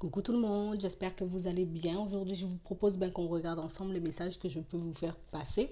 Coucou tout le monde, j'espère que vous allez bien. Aujourd'hui, je vous propose qu'on regarde ensemble les messages que je peux vous faire passer.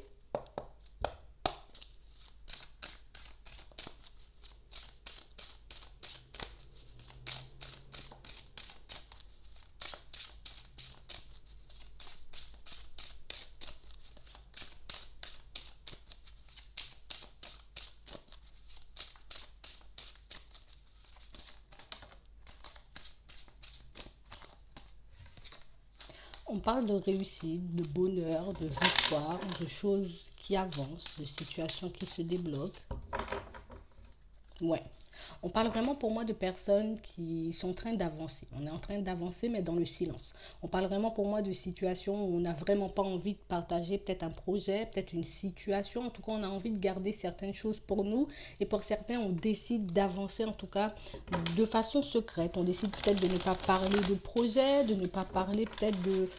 On parle de réussite, de bonheur, de victoire, de choses qui avancent, de situations qui se débloquent. Ouais. On parle vraiment pour moi de personnes qui sont en train d'avancer. On est en train d'avancer, mais dans le silence. On parle vraiment pour moi de situations où on n'a vraiment pas envie de partager peut-être un projet, peut-être une situation. En tout cas, on a envie de garder certaines choses pour nous. Et pour certains, on décide d'avancer, en tout cas, de façon secrète. On décide peut-être de ne pas parler de projet, de ne pas parler peut-être de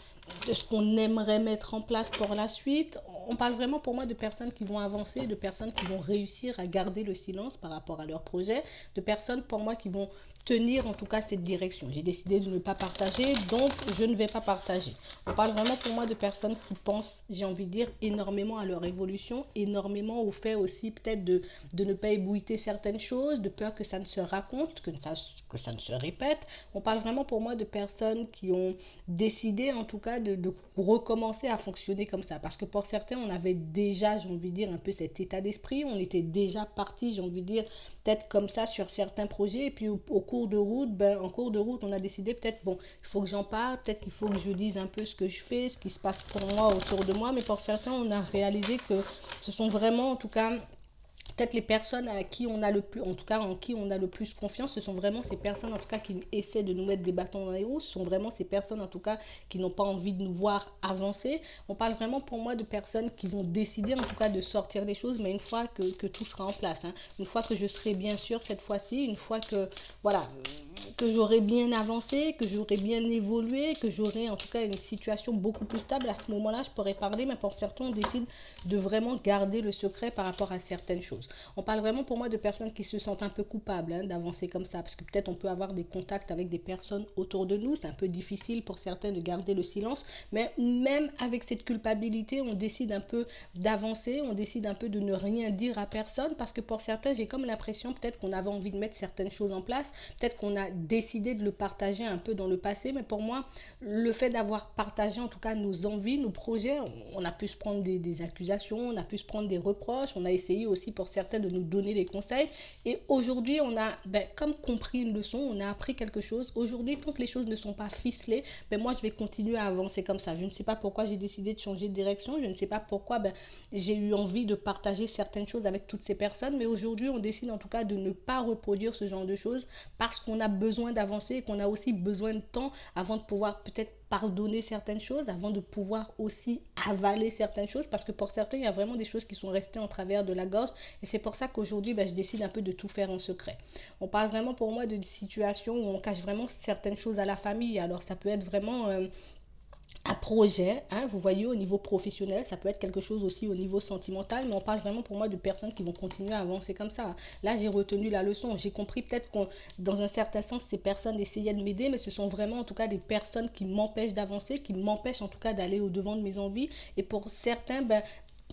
ce qu'on aimerait mettre en place pour la suite. On parle vraiment pour moi de personnes qui vont avancer, de personnes qui vont réussir à garder le silence par rapport à leur projet, de personnes pour moi qui vont tenir en tout cas cette direction. J'ai décidé de ne pas partager, donc je ne vais pas partager. On parle vraiment pour moi de personnes qui pensent, j'ai envie de dire, énormément à leur évolution, énormément au fait aussi peut-être de ne pas ébouiter certaines choses, de peur que ça ne se raconte, que ça ne se répète. On parle vraiment pour moi de personnes qui ont décidé en tout cas de recommencer à fonctionner comme ça. Parce que pour certains, on avait déjà, j'ai envie de dire, un peu cet état d'esprit. On était déjà parti, j'ai envie de dire, peut-être comme ça sur certains projets. Et puis au cours de route, en cours de route, on a décidé peut-être, bon, il faut que j'en parle, peut-être qu'il faut que je dise un peu ce que je fais, ce qui se passe pour moi, autour de moi. Mais pour certains, on a réalisé que ce sont vraiment, en tout cas, peut-être les personnes à qui on a le plus, en tout cas en qui on a le plus confiance, ce sont vraiment ces personnes en tout cas qui essaient de nous mettre des bâtons dans les roues, ce sont vraiment ces personnes en tout cas qui n'ont pas envie de nous voir avancer. On parle vraiment pour moi de personnes qui vont décider en tout cas de sortir des choses, mais une fois que tout sera en place, hein. Une fois que je serai bien sûr cette fois-ci, une fois que voilà, que j'aurai bien avancé, que j'aurai bien évolué, que j'aurai en tout cas une situation beaucoup plus stable, à ce moment-là, je pourrais parler, mais pour certains, on décide de vraiment garder le secret par rapport à certaines choses. On parle vraiment pour moi de personnes qui se sentent un peu coupables d'avancer comme ça, parce que peut-être on peut avoir des contacts avec des personnes autour de nous, c'est un peu difficile pour certains de garder le silence, mais même avec cette culpabilité, on décide un peu d'avancer, on décide un peu de ne rien dire à personne, parce que pour certains, j'ai comme l'impression peut-être qu'on avait envie de mettre certaines choses en place, peut-être qu'on a décidé de le partager un peu dans le passé, mais pour moi, le fait d'avoir partagé en tout cas nos envies, nos projets, on a pu se prendre des accusations, on a pu se prendre des reproches, on a essayé aussi pour certains de nous donner des conseils, et aujourd'hui on a comme compris une leçon, on a appris quelque chose. Aujourd'hui, tant que les choses ne sont pas ficelées, moi je vais continuer à avancer comme ça. Je ne sais pas pourquoi j'ai décidé de changer de direction, je ne sais pas pourquoi j'ai eu envie de partager certaines choses avec toutes ces personnes, mais aujourd'hui on décide en tout cas de ne pas reproduire ce genre de choses parce qu'on a besoin d'avancer et qu'on a aussi besoin de temps avant de pouvoir peut-être pardonner certaines choses, avant de pouvoir aussi avaler certaines choses, parce que pour certains, il y a vraiment des choses qui sont restées en travers de la gorge, et c'est pour ça qu'aujourd'hui, je décide un peu de tout faire en secret. On parle vraiment pour moi de situations où on cache vraiment certaines choses à la famille, alors ça peut être vraiment un projet, hein, vous voyez, au niveau professionnel, ça peut être quelque chose aussi au niveau sentimental, mais on parle vraiment pour moi de personnes qui vont continuer à avancer comme ça. Là, j'ai retenu la leçon, j'ai compris peut-être qu'on, dans un certain sens, ces personnes essayaient de m'aider, mais ce sont vraiment en tout cas des personnes qui m'empêchent d'avancer, qui m'empêchent en tout cas d'aller au-devant de mes envies, et pour certains,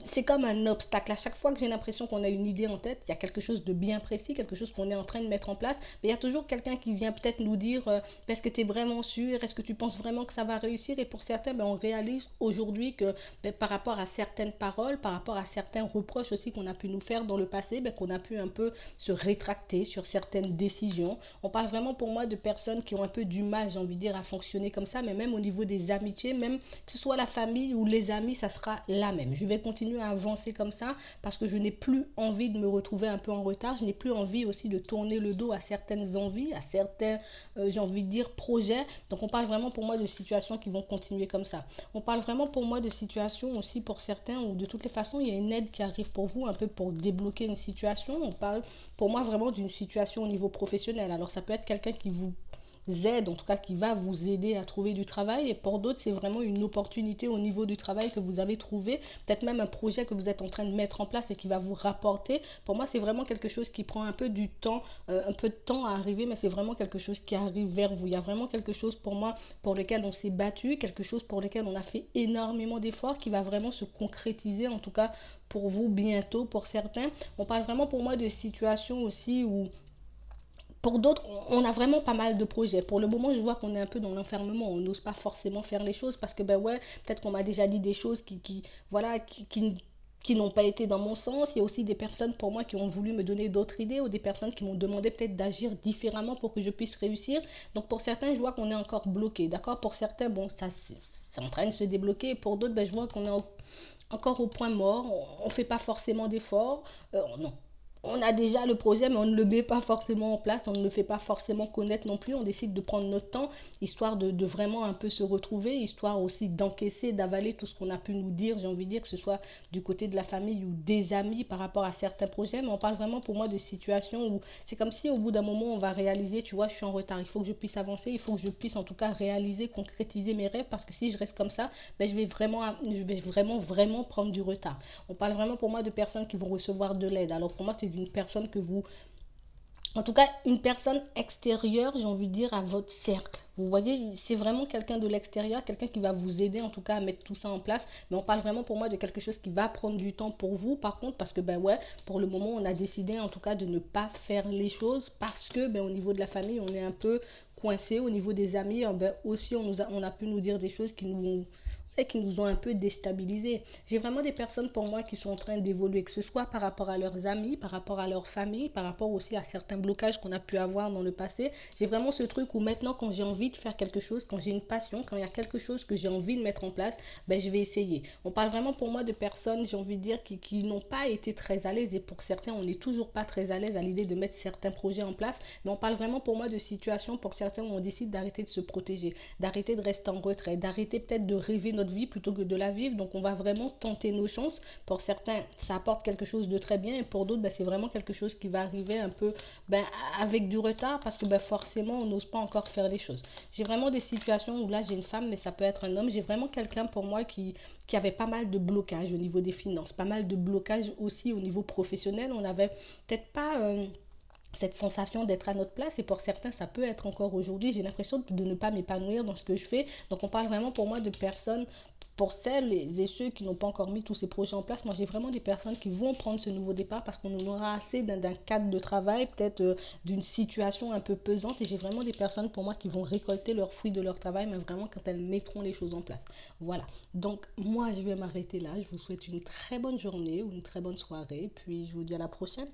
c'est comme un obstacle. À chaque fois que j'ai l'impression qu'on a une idée en tête, il y a quelque chose de bien précis, quelque chose qu'on est en train de mettre en place, mais il y a toujours quelqu'un qui vient peut-être nous dire est-ce que tu es vraiment sûr, est-ce que tu penses vraiment que ça va réussir. Et pour certains, on réalise aujourd'hui que par rapport à certaines paroles, par rapport à certains reproches aussi qu'on a pu nous faire dans le passé, qu'on a pu un peu se rétracter sur certaines décisions. On parle vraiment pour moi de personnes qui ont un peu du mal, j'ai envie de dire, à fonctionner comme ça, mais même au niveau des amitiés, même que ce soit la famille ou les amis, ça sera la même. Je vais continuer à avancer comme ça parce que je n'ai plus envie de me retrouver un peu en retard. Je n'ai plus envie aussi de tourner le dos à certaines envies, à certains, j'ai envie de dire, projets. Donc on parle vraiment pour moi de situations qui vont continuer comme ça. On parle vraiment pour moi de situations aussi pour certains où de toutes les façons, il y a une aide qui arrive pour vous, un peu pour débloquer une situation. On parle pour moi vraiment d'une situation au niveau professionnel. Alors ça peut être quelqu'un qui vous aide, en tout cas qui va vous aider à trouver du travail. Et pour d'autres, c'est vraiment une opportunité au niveau du travail que vous avez trouvé, peut-être même un projet que vous êtes en train de mettre en place et qui va vous rapporter. Pour moi, c'est vraiment quelque chose qui prend un peu du temps, un peu de temps à arriver, mais c'est vraiment quelque chose qui arrive vers vous. Il y a vraiment quelque chose pour moi pour lequel on s'est battu, quelque chose pour lequel on a fait énormément d'efforts, qui va vraiment se concrétiser, en tout cas pour vous bientôt, pour certains. On parle vraiment pour moi de situations aussi où pour d'autres, on a vraiment pas mal de projets. Pour le moment, je vois qu'on est un peu dans l'enfermement. On n'ose pas forcément faire les choses parce que, ben ouais, peut-être qu'on m'a déjà dit des choses voilà, qui n'ont pas été dans mon sens. Il y a aussi des personnes pour moi qui ont voulu me donner d'autres idées ou des personnes qui m'ont demandé peut-être d'agir différemment pour que je puisse réussir. Donc pour certains, je vois qu'on est encore bloqué. D'accord. Pour certains, bon, ça c'est en train de se débloquer. Pour d'autres, ben, je vois qu'on est encore au point mort. On ne fait pas forcément d'efforts. Non, on a déjà le projet, mais on ne le met pas forcément en place, on ne le fait pas forcément connaître non plus. On décide de prendre notre temps, histoire de vraiment un peu se retrouver, histoire aussi d'encaisser, d'avaler tout ce qu'on a pu nous dire, j'ai envie de dire, que ce soit du côté de la famille ou des amis par rapport à certains projets. Mais on parle vraiment pour moi de situations où c'est comme si au bout d'un moment, on va réaliser, tu vois, je suis en retard, il faut que je puisse avancer, il faut que je puisse en tout cas réaliser, concrétiser mes rêves, parce que si je reste comme ça, ben, je vais vraiment prendre du retard. On parle vraiment pour moi de personnes qui vont recevoir de l'aide. Alors pour moi, c'est d'une personne que vous... En tout cas, une personne extérieure, j'ai envie de dire, à votre cercle. Vous voyez, c'est vraiment quelqu'un de l'extérieur, quelqu'un qui va vous aider en tout cas à mettre tout ça en place. Mais on parle vraiment pour moi de quelque chose qui va prendre du temps pour vous, par contre, parce que ben ouais, pour le moment, on a décidé en tout cas de ne pas faire les choses parce que ben, au niveau de la famille, on est un peu coincé. Au niveau des amis, ben, aussi, on a pu nous dire des choses qui nous ont un peu déstabilisés. J'ai vraiment des personnes pour moi qui sont en train d'évoluer, que ce soit par rapport à leurs amis, par rapport à leur famille, par rapport aussi à certains blocages qu'on a pu avoir dans le passé. J'ai vraiment ce truc où maintenant, quand j'ai envie de faire quelque chose, quand j'ai une passion, quand il y a quelque chose que j'ai envie de mettre en place, ben, je vais essayer. On parle vraiment pour moi de personnes, j'ai envie de dire, qui n'ont pas été très à l'aise, et pour certains, on n'est toujours pas très à l'aise à l'idée de mettre certains projets en place, mais on parle vraiment pour moi de situations pour certains où on décide d'arrêter de se protéger, d'arrêter de rester en retrait, d'arrêter peut-être de rêver notre vie plutôt que de la vivre. Donc on va vraiment tenter nos chances. Pour certains, ça apporte quelque chose de très bien, et pour d'autres, ben, c'est vraiment quelque chose qui va arriver un peu ben, avec du retard, parce que ben, forcément, on n'ose pas encore faire les choses. J'ai vraiment des situations où là, j'ai une femme, mais ça peut être un homme. J'ai vraiment quelqu'un pour moi qui avait pas mal de blocages au niveau des finances, pas mal de blocages aussi au niveau professionnel. On n'avait peut-être pas... cette sensation d'être à notre place, et pour certains ça peut être encore aujourd'hui, j'ai l'impression de ne pas m'épanouir dans ce que je fais. Donc on parle vraiment pour moi de personnes, pour celles et ceux qui n'ont pas encore mis tous ces projets en place. Moi j'ai vraiment des personnes qui vont prendre ce nouveau départ parce qu'on en aura assez d'un cadre de travail, peut-être d'une situation un peu pesante, et j'ai vraiment des personnes pour moi qui vont récolter leurs fruits de leur travail, mais vraiment quand elles mettront les choses en place. Voilà, donc moi je vais m'arrêter là. Je vous souhaite une très bonne journée ou une très bonne soirée, puis je vous dis à la prochaine.